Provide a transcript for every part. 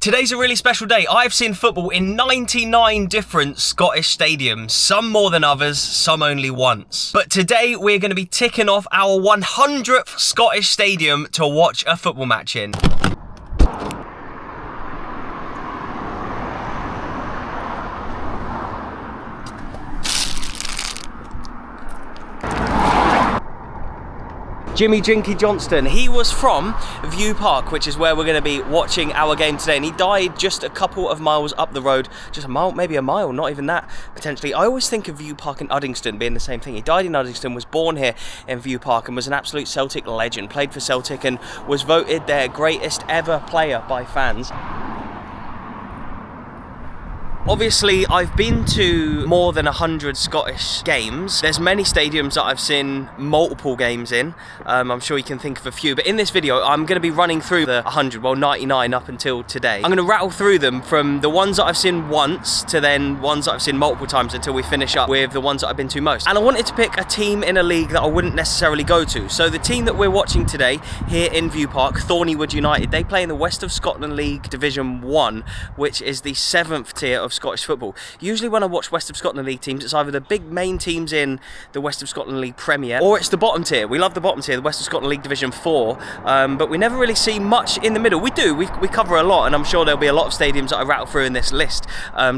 Today's a really special day. I've seen football in 99 different Scottish stadiums, some more than others, some only once. But today we're going to be ticking off our 100th Scottish stadium to watch a football match in. Jimmy Jinky Johnston, he was from View Park, which is where we're going to be watching our game today, and he died just a couple of miles up the road, just a mile, maybe a mile, not even that, potentially. I always think of View Park and Uddingston being the same thing. He died in Uddingston, was born here in View Park, and was an absolute Celtic legend, played for Celtic and was voted their greatest ever player by fans. Obviously, I've been to more than 100 Scottish games. There's many stadiums that I've seen multiple games in. I'm sure you can think of a few, but in this video, I'm going to be running through the 100, well, 99 up until today. I'm going to rattle through them from the ones that I've seen once to then ones that I've seen multiple times until we finish up with the ones that I've been to most. And I wanted to pick a team in a league that I wouldn't necessarily go to. So the team that we're watching today here in View Park, Thornywood United, they play in the West of Scotland League Division 1, which is the 7th tier of Scottish football. Usually when I watch West of Scotland League teams, it's either the big main teams in the West of Scotland League Premier, or it's the bottom tier. We love the bottom tier, the West of Scotland League Division 4, but we never really see much in the middle. We do, we cover a lot, and I'm sure there'll be a lot of stadiums that I rattle through in this list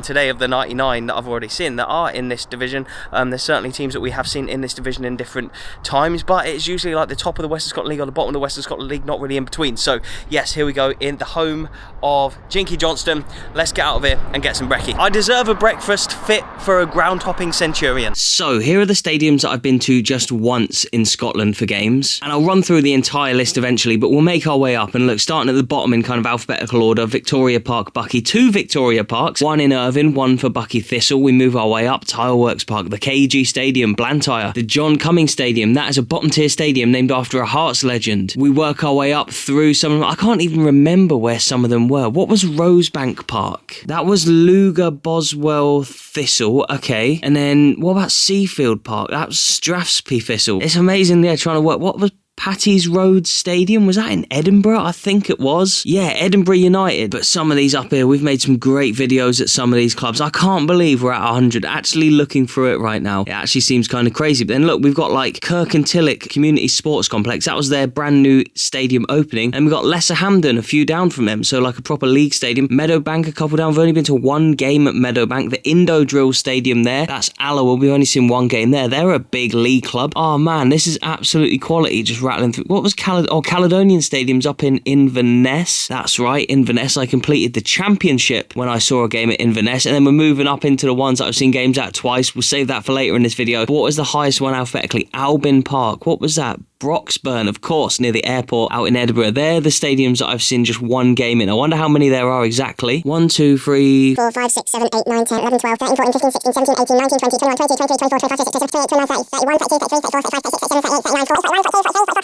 today of the 99 that I've already seen that are in this division. There's certainly teams that we have seen in this division in different times, but it's usually like the top of the West of Scotland League or the bottom of the West of Scotland League, not really in between. So yes, here we go in the home of Jinky Johnston. Let's get out of here and get some brekkie. I deserve a breakfast fit for a ground-hopping centurion. So here are the stadiums that I've been to just once in Scotland for games, and I'll run through the entire list eventually, but we'll make our way up. And look, starting at the bottom in kind of alphabetical order: Victoria Park, Buckie, 2 Victoria Parks, 1 in Irvine, 1 for Buckie Thistle. We move our way up: Tileworks Park, the KG Stadium, Blantyre, the John Cummings Stadium. That is a bottom-tier stadium named after a Hearts legend. We work our way up through some of them. I can't even remember where some of them were. What was Rosebank Park? That was Luga Boswell Thistle, okay. And then what about Seafield Park? That was Strathspey Thistle. It's amazing they're trying to work. What was Patty's Road Stadium? Was that in Edinburgh? I think it was. Yeah, Edinburgh United. But some of these up here, we've made some great videos at some of these clubs. I can't believe we're at 100. Actually looking through it right now, it actually seems kind of crazy. But then look, we've got like Kirkintilloch Community Sports Complex. That was their brand new stadium opening. And we've got Lesser Hampden a few down from them, so like a proper league stadium. Meadowbank a couple down. We've only been to 1 game at Meadowbank. The Indo Drill Stadium there, that's Alloa. We've only seen 1 game there. They're a big league club. Oh man, this is absolutely quality. Just rattling through. What was Caledonian Stadium's up in Inverness? That's right, Inverness. I completed the Championship when I saw a game at Inverness, and then we're moving up into the ones that I've seen games at twice. We'll save that for later in this video. But what was the highest one alphabetically? Albin Park. What was that? Broxburn, of course, near the airport out in Edinburgh. They're the stadiums that I've seen just 1 game in. I wonder how many there are exactly. 1, 2, 3, 4, 5, 6, 7, 8, 9, 10, 11, 12, 13, 14, 15, 16, 17, 18, 19, 20, 21, 22, 23, 24, 25, 26, 27, 28, 29, 30, 31, 32, 33, 34, 35, 36, 37, 38, 39, 40, 41, 42,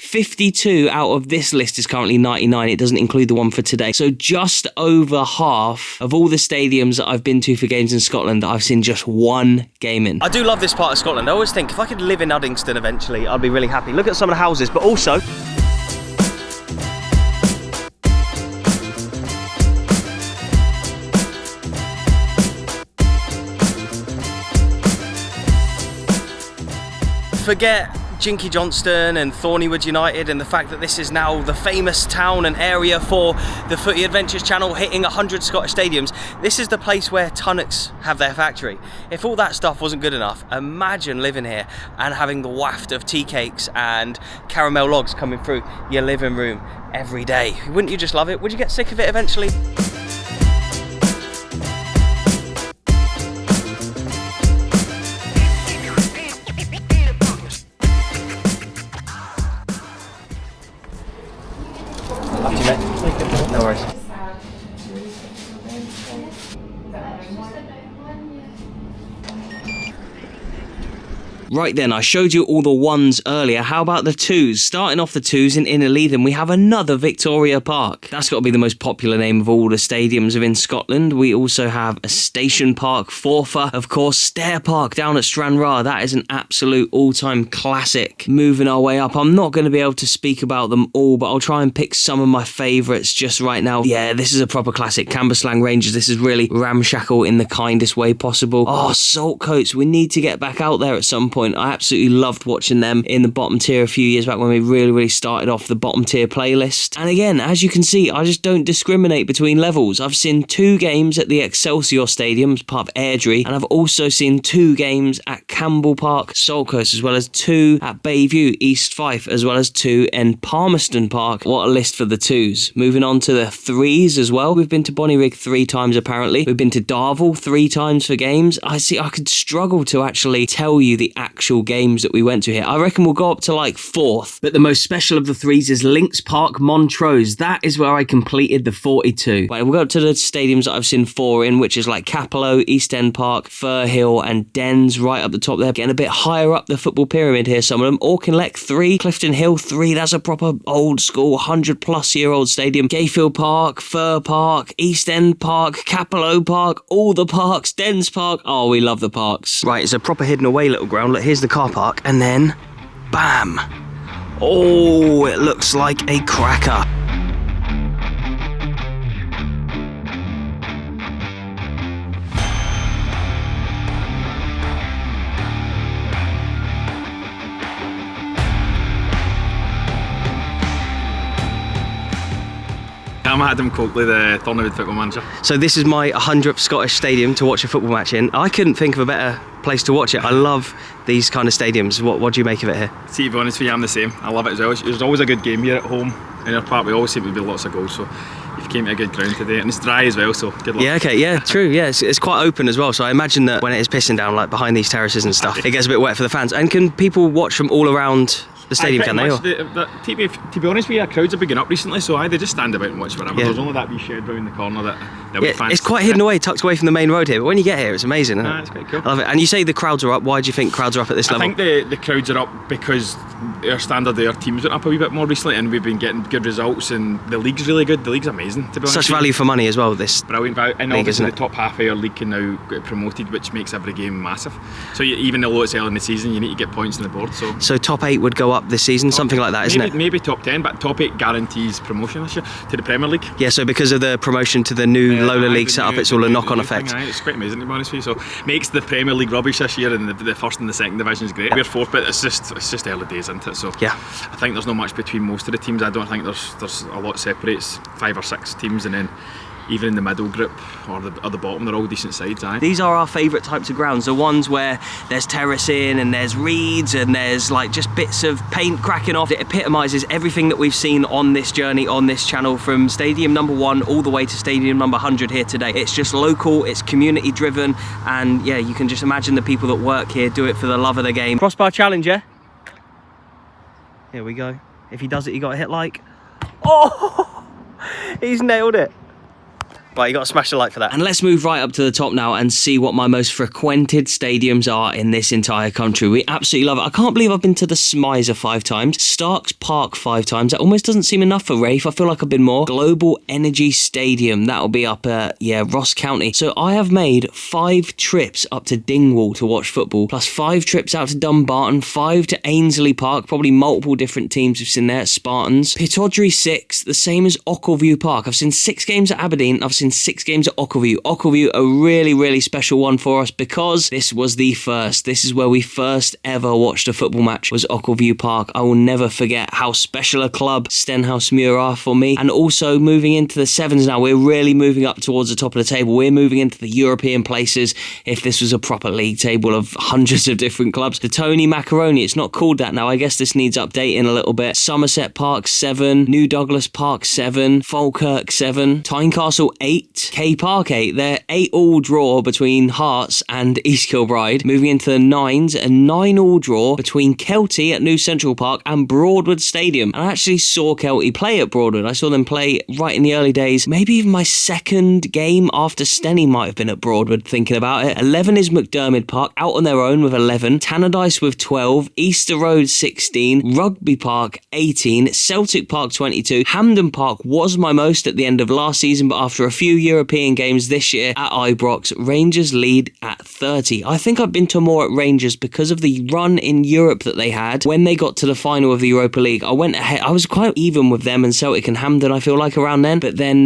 52 out of this list is currently 99. It doesn't include the one for today. So just over half of all the stadiums that I've been to for games in Scotland, I've seen just 1 game in. I do love this part of Scotland. I always think if I could live in Uddingston eventually, I'd be really happy. Look at some of the houses, but also forget Jinky Johnston and Thornywood United and the fact that this is now the famous town and area for the Footy Adventures channel, hitting 100 Scottish stadiums. This is the place where Tunnocks have their factory. If all that stuff wasn't good enough, imagine living here and having the waft of tea cakes and caramel logs coming through your living room every day. Wouldn't you just love it? Would you get sick of it eventually? No worries. Right then, I showed you all the ones earlier. How about the twos? Starting off the twos in Innerleithen, we have another Victoria Park. That's got to be the most popular name of all the stadiums within Scotland. We also have a Station Park, Forfar, of course, Stair Park down at Stranraer. That is an absolute all-time classic. Moving our way up, I'm not going to be able to speak about them all, but I'll try and pick some of my favourites just right now. Yeah, this is a proper classic. Cambuslang Rangers. This is really ramshackle in the kindest way possible. Oh, Saltcoats. We need to get back out there at some point. I absolutely loved watching them in the bottom tier a few years back when we really started off the bottom tier playlist. And again, as you can see, I just don't discriminate between levels. I've seen 2 games at the Excelsior Stadium as part of Airdrie, and I've also seen 2 games at Campbell Park, Saltcoats, as well as 2 at Bayview, East Fife, as well as 2 in Palmerston Park. What a list for the 2s. Moving on to the 3s as well. We've been to Bonnyrigg 3 times apparently. We've been to Darvel 3 times for games. I could struggle to actually tell you the actual games that we went to here. I reckon we'll go up to like 4th. But the most special of the 3s is Lynx Park, Montrose. That is where I completed the 42. Right, we'll go up to the stadiums that I've seen 4 in, which is like Capello, East End Park, Firhill and Dens right up the top there. Getting a bit higher up the football pyramid here, some of them. Auchinleck 3, Clifton Hill 3. That's a proper old school 100+ year old stadium. Gayfield Park, Fir Park, East End Park, Capello Park, all the parks, Dens Park. Oh, we love the parks. Right, it's a proper hidden away little ground. Look, here's the car park, and then bam. Oh, it looks like a cracker. I'm Adam Coakley, the Thornwood football manager. So this is my 100th Scottish stadium to watch a football match in. I couldn't think of a better place to watch it. I love these kind of stadiums. What do you make of it here? See, to be honest with you, I'm the same. I love it as well. There's always a good game here at home in our park. We always seem to be lots of goals, so you've came to a good ground today, and it's dry as well, so good luck. Yeah, okay, yeah, true, yeah, it's quite open as well, so I imagine that when it is pissing down, like behind these terraces and stuff, it gets a bit wet for the fans. And can people watch from all around the stadium, can they? To be honest with you, crowds have been going up recently, so they just stand about and watch whatever. Yeah. There's only that wee shed round the corner that we fans. It's quite hidden away, tucked away from the main road here, but when you get here, it's amazing, isn't it? It's quite cool. I love it. And you say the crowds are up. Why do you think crowds are up at this level? I think the crowds are up because our standard of our teams went up a wee bit more recently, and we've been getting good results, and the league's really good. The league's amazing, to be honest. Such value for money as well, this brilliant value. And obviously the top half of our league can now get promoted, which makes every game massive. So even though it's early in the season, you need to get points on the board. So top 8 would go up this season, something like that, isn't it? Maybe top 10, but top 8 guarantees promotion this year to the Premier League. Yeah, so because of the promotion to the new Lola League setup, it's all a knock-on effect. It's quite amazing, to be honest with you. So makes the Premier League rubbish this year, and the first and the second division is great. We're 4th, but it's just early days, isn't it? So yeah, I think there's not much between most of the teams. I don't think there's a lot separates 5 or 6 teams, and then even in the middle group or the bottom, they're all decent sides. These are our favourite types of grounds, the ones where there's terracing and there's reeds and there's like just bits of paint cracking off. It epitomises everything that we've seen on this journey on this channel, from stadium number 1 all the way to stadium number 100 here today. It's just local, it's community driven, and yeah, you can just imagine the people that work here do it for the love of the game. Crossbar challenge, yeah? Here we go. If he does it, you got to hit like. Oh, he's nailed it. Right, you got to smash the like for that. And let's move right up to the top now and see what my most frequented stadiums are in this entire country. We absolutely love it. I can't believe I've been to the Smizer 5 times, Starks Park 5 times. That almost doesn't seem enough for Rafe. I feel like I've been more. Global Energy Stadium, that'll be up at, Ross County. So I have made 5 trips up to Dingwall to watch football, plus 5 trips out to Dumbarton, 5 to Ainsley Park, probably multiple different teams we've seen there at Spartans. Pittodrie 6, the same as Ockleview Park. I've seen 6 games at Aberdeen, I've seen 6 games at Ockleview. Ockleview, a really special one for us because this was the first. This is where we first ever watched a football match, was Ockleview Park. I will never forget how special a club Stenhousemuir are for me. And also moving into the 7s now, we're really moving up towards the top of the table. We're moving into the European places if this was a proper league table of hundreds of different clubs. The Tony Macaroni, it's not called that now. I guess this needs updating a little bit. Somerset Park 7, New Douglas Park 7, Falkirk 7, Tynecastle 8, 8, K Park 8. They're 8-all draw between Hearts and East Kilbride. Moving into the 9s, a 9-all draw between Kelty at New Central Park and Broadwood Stadium. And I actually saw Kelty play at Broadwood. I saw them play right in the early days. Maybe even my second game after Stenny might have been at Broadwood, thinking about it. 11 is McDermott Park, out on their own with 11. Tannadice with 12. Easter Road 16. Rugby Park 18. Celtic Park 22. Hampden Park was my most at the end of last season, but after a few European games this year at Ibrox, Rangers lead at 30. I think I've been to more at Rangers because of the run in Europe that they had when they got to the final of the Europa League. I went ahead. I was quite even with them and Celtic and Hampden, I feel like, around then, but then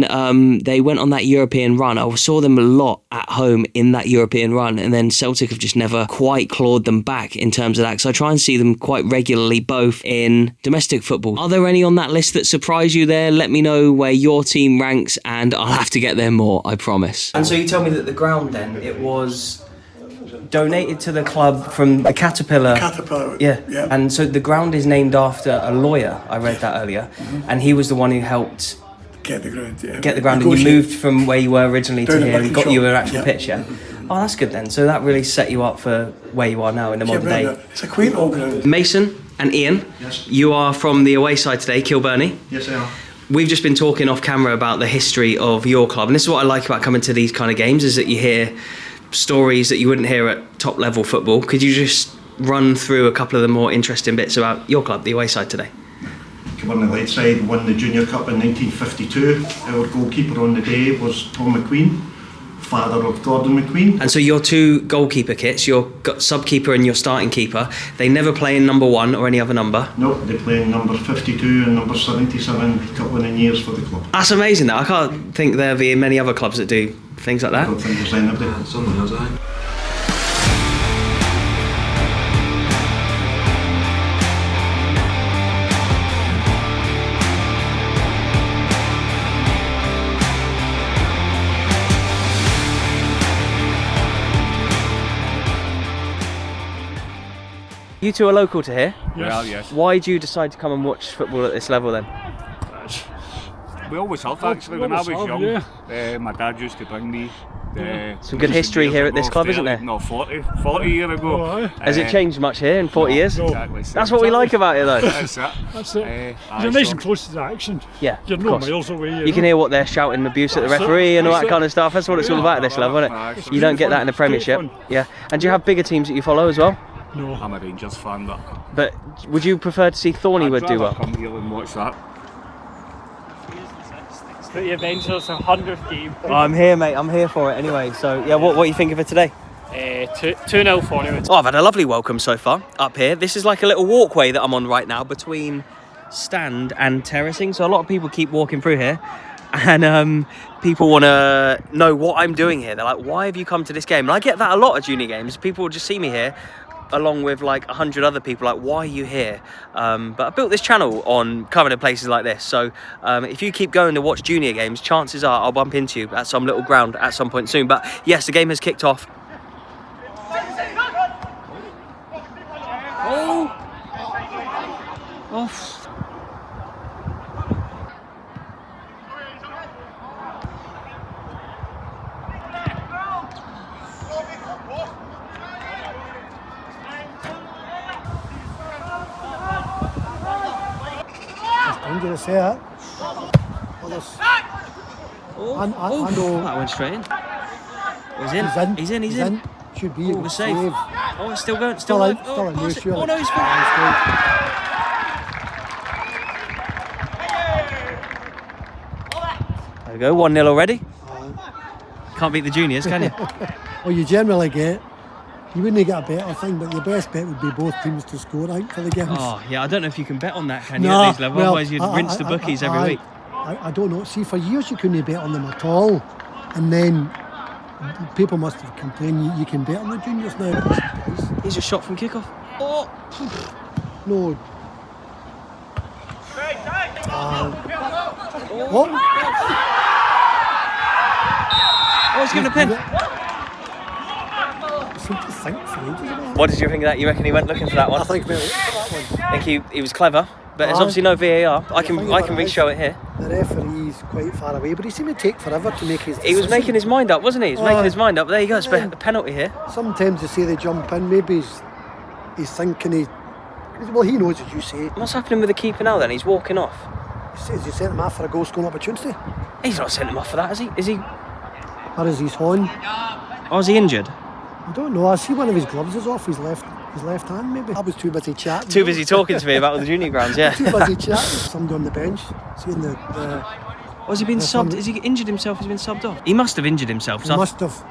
they went on that European run. I saw them a lot at home in that European run, and then Celtic have just never quite clawed them back in terms of that, because I try and see them quite regularly both in domestic football. Are there any on that list that surprise you there? Let me know where your team ranks and I'll have to get there more, I promise. And so you tell me that the ground then, it was donated to the club from the Caterpillar. Yeah. And so the ground is named after a lawyer, I read that earlier, and he was the one who helped get the ground, and you moved from where you were originally to here and got you an actual pitch, yeah? Oh, that's good then. So that really set you up for where you are now in the modern day. It's a quaint old ground. Mason and Ian, yes. You are from the away side today, Kilburney. Yes, I am. We've just been talking off camera about the history of your club, and this is what I like about coming to these kind of games, is that you hear stories that you wouldn't hear at top level football. Could you just run through a couple of the more interesting bits about your club, the away side today? Kilburney Light Side won the Junior Cup in 1952. Our goalkeeper on the day was Tom McQueen, father of Gordon McQueen. And so your two goalkeeper kits, your sub-keeper and your starting keeper, they never play in number 1 or any other number? No, they play in number 52 and number 77, cup winning years for the club. That's amazing that. I can't think there'll be many other clubs that do things like that. I don't think there's anybody. Yeah, someone has, I. You two are local to here? Yes. Well, yes. Why did you decide to come and watch football at this level then? We always have, actually. When I was young, my dad used to bring me. Some good history here at this club, isn't there? No, 40 years ago. Oh, has it changed much here in 40 years? No, exactly. That's what we like about it though. That's it. That's it. You're nice and close to the action. Yeah, you're no miles away. You can hear what they're shouting, abuse at the referee and all that kind of stuff. That's what it's all about at this level, isn't it? You don't get that in the Premiership. Yeah. And do you have bigger teams that you follow as well? No. I'm a Rangers fan, but would you prefer to see Thornywood do well? I'd rather come here and watch that. Footy Avengers 100th game. Oh, I'm here, mate. I'm here for it anyway. So, yeah, what are you thinking of it today? 2-0 Thornywood. Oh, I've had a lovely welcome so far up here. This is like a little walkway that I'm on right now between stand and terracing. So a lot of people keep walking through here. And people want to know what I'm doing here. They're like, why have you come to this game? And I get that a lot at junior games. People will just see me here along with like 100 other people, like, why are you here? But I built this channel on coming to places like this, so if you keep going to watch junior games, chances are I'll bump into you at some little ground at some point soon. But yes, the game has kicked off. Oh. Dangerous here. That went straight in. He's in. Should be. It was safe. Oh, it's still going. Still going. out. Still out. It. Oh no, he's fine. There we go. 1-0 already. Can't beat the juniors, can you? Well, you generally get. You wouldn't get a better thing, but your best bet would be both teams to score out for the games. Oh, yeah, I don't know if you can bet on that, can you, at these levels? Otherwise you'd rinse the bookies every week. I don't know. See, for years you couldn't bet on them at all. And then people must have complained you can bet on the juniors now. He's just shot from kickoff. Oh! No. What? Oh, he's giving a pin. What did you think of that? You reckon he went looking for that one? I think maybe that one. I think he was clever, but there's obviously no VAR. I can re-show it here. The referee he's quite far away, but he seemed to take forever to make his decision. He was making his mind up, wasn't he? He was making his mind up. There you go, it's a penalty here. Sometimes they say they jump in, maybe he's thinking well, he knows, as you say. What's happening with the keeper now then? He's walking off. Has he sent him off for a goal scoring opportunity? He's not sent him off for that, is he? Is he? Or is he on? Or is he injured? I don't know. I see one of his gloves is off his left hand, maybe. I was too busy chatting. Too busy talking to me about the junior grounds, yeah. Too busy chatting. Somebody on the bench, seeing the Has he been subbed? Has he injured himself? He's been subbed off? He must have injured himself. He must have.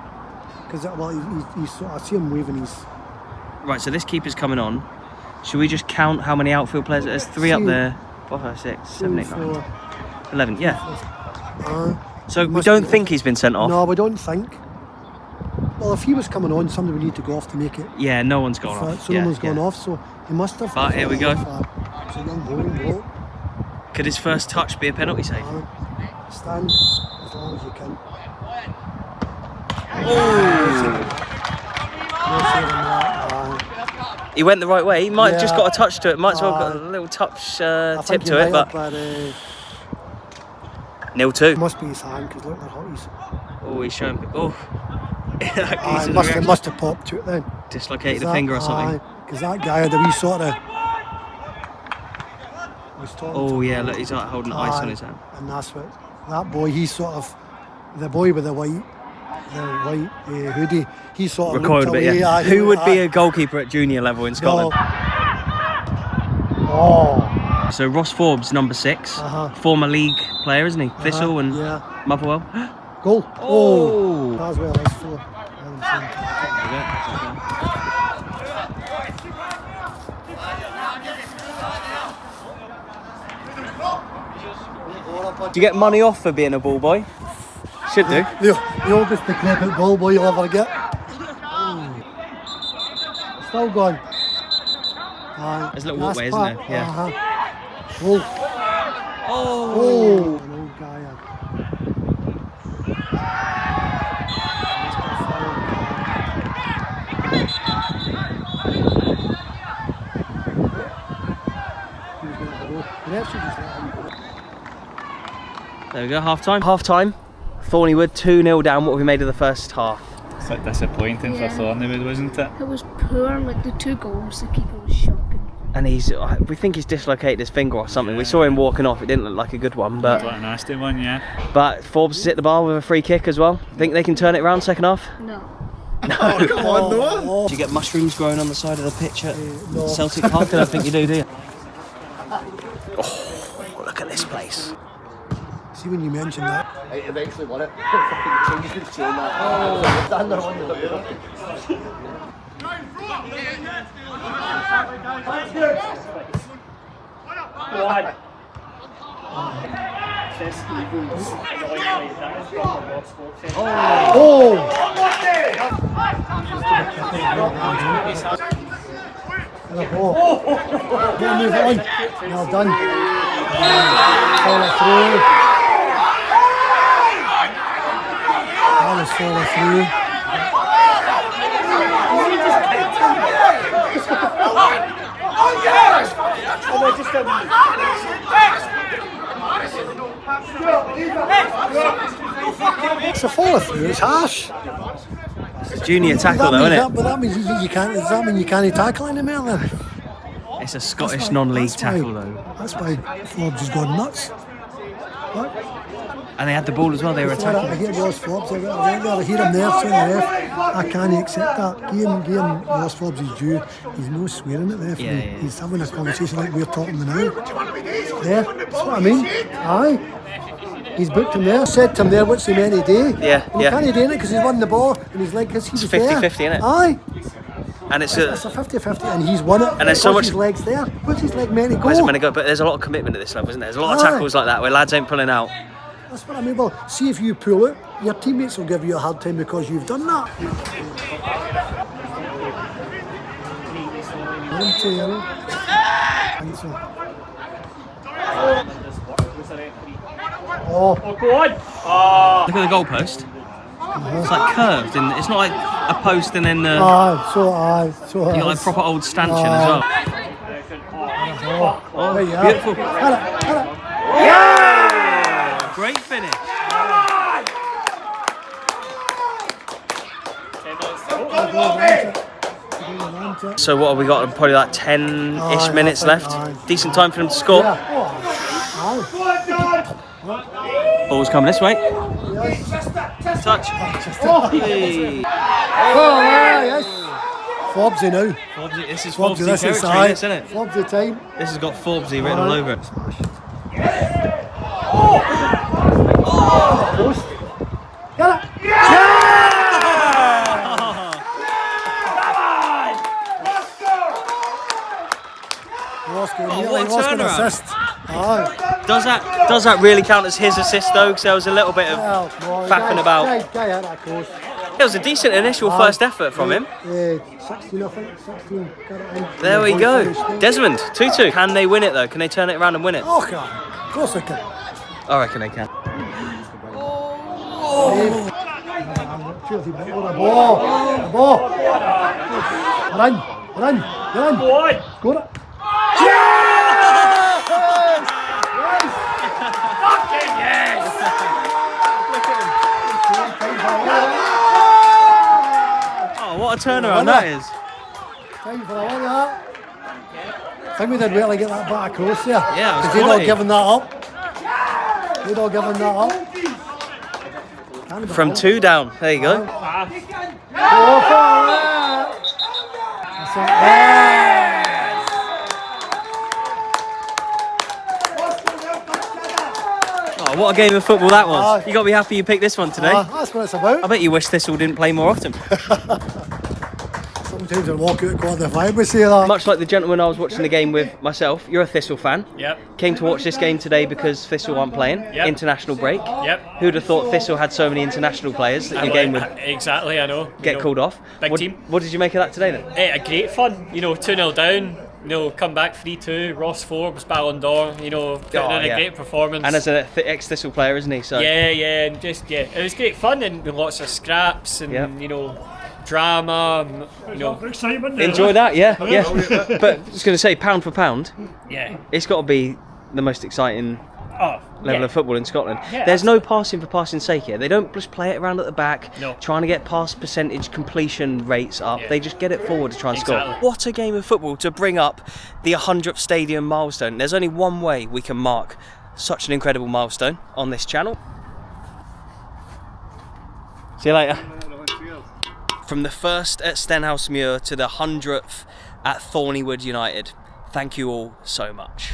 Because, well, I see him waving his... Right, so this keeper's coming on. Should we just count how many outfield players? There's 3 up there. 4, 5, 6, 7, 8, 9, 11, yeah. So we don't think he's been sent off? No, we don't think. Well, if he was coming on, somebody would need to go off to make it. Yeah, no one's gone off. So no one's gone off, so he must have. But here we go. It's a young bowling. Could his first touch be a penalty save? Stand as long as you can. He went the right way. He might have just got a touch to it. Might as well got a little touch tip to it, but 0-2. Must be his hand because look, they're hotties. Oh, he's showing. Oh, must have popped to it then. Dislocated a finger or something. Because that guy had a wee sort of. Oh yeah, look, he's like holding ice on his hand. And that's what that boy. He's sort of the boy with the white hoodie. He sort of recoiled a bit. Away, yeah. Who would be a goalkeeper at junior level in Scotland? Oh. So Ross Forbes, number 6, former league player, isn't he? Thistle and Motherwell. Goal. Oh. As well as 4. Do you get money off for being a ball boy? Should do. The oldest decrepit ball boy you'll ever get. Still going. There's a little walkway, isn't there? Yeah. Oh. Oh. An old guy. There we go, half time. Half time. Thornywood 2-0 down. What have we made of the first half? It's like disappointing for Thornywood, wasn't it? It was poor, like the 2 goals, the keeper was shocking. And we think he's dislocated his finger or something. We saw him walking off. It didn't look like a good one, but Like a nasty one, yeah. But Forbes has hit the bar with a free kick as well. Think they can turn it around second half? No. Oh, come on, Noah. Do you get mushrooms growing on the side of the pitch at Celtic Park? I don't think you do you? Oh, look at this place. See when you mentioned that. I eventually won it. Fucking changed the chain that. Oh, stand there on the way. Move on. Well done. Follow through. Follow through. It's a follow through. It's harsh. It's a junior tackle though, isn't it? But that means you can't. Does that mean you can't tackle anymore then? It's a Scottish non-league tackle though. That's why Forbes has gone nuts. What? And they had the ball as well, they were attacking. I hear Ross Forbes, I hear him there saying the ref, I can't accept that. Give him Ross Forbes his due. He's no swearing at the ref. Yeah. He's having a conversation like we're talking now. Yeah, that's what I mean. Aye. He's booked him there, said to him there, what's he meant to do? Yeah, and he can't do it because he's won the ball and he's like, because he was 50-50, there. isn't it? Aye. And it's a 50-50 and he's won it. And there's so much. His legs there. What's his leg meant to go? Where's it meant to go? But there's a lot of commitment at this level, isn't there? There's a lot of tackles like that where lads ain't pulling out. That's what I mean. Well, see if you pull it, your teammates will give you a hard time because you've done that. Oh, Go on! Look at the goalpost. It's like curved, and it's not like a post and then you got like proper old stanchion as well. Oh, beautiful. Great finish. So what have we got? Probably like 10-ish minutes left. Decent time for them to score. Ball's coming this way. Touch. Hey. Yes. Forbesy now. Forbesy, this is Forbesy, Forbesy territory, this, isn't it? Forbesy time. This has got Forbesy written all over it. Post. Get it. What a turnaround. Assist. Aye. Does that really count as his assist though? Because there was a little bit of faffing about. It was a decent initial first effort from him. 16, I think. 16. There we go. Desmond, 2-2. Can they win it though? Can they turn it around and win it? Oh, God. Of course they can. I reckon they can. The ball. Run. Got it. Oh, what a turnaround that is. Time for a one of that. I think we did really get that back across there. Yeah, it was they'd all quality. given that up. From 2 down. There you go. Oh, what a game of football that was. You got to be happy you picked this one today. That's what it's about. I bet you wish Thistle didn't play more often. Sometimes I walk out quite the vibe, we say that. Much like the gentleman I was watching the game with myself, you're a Thistle fan. Yep. Came to watch this game today because Thistle aren't playing. Yep. International break. Yep. Who'd have thought Thistle had so many international players that your game would Exactly, I know. get called off? Big team. What did you make of that today then? A great fun, 2-0 down, come back 3-2, Ross Forbes, Ballon d'Or, putting in a great performance. And as an ex-Thistle player, isn't he? So and it was great fun and lots of scraps and, drama, Enjoy that, yeah. But I was going to say, pound for pound, it's got to be the most exciting level of football in Scotland. Yeah, There's no passing for passing's sake here. They don't just play it around at the back, No. trying to get pass percentage completion rates up. They just get it forward to try and score. What a game of football to bring up the 100th stadium milestone. There's only one way we can mark such an incredible milestone on this channel. See you later. From the first at Stenhousemuir to the 100th at Thornywood United, thank you all so much.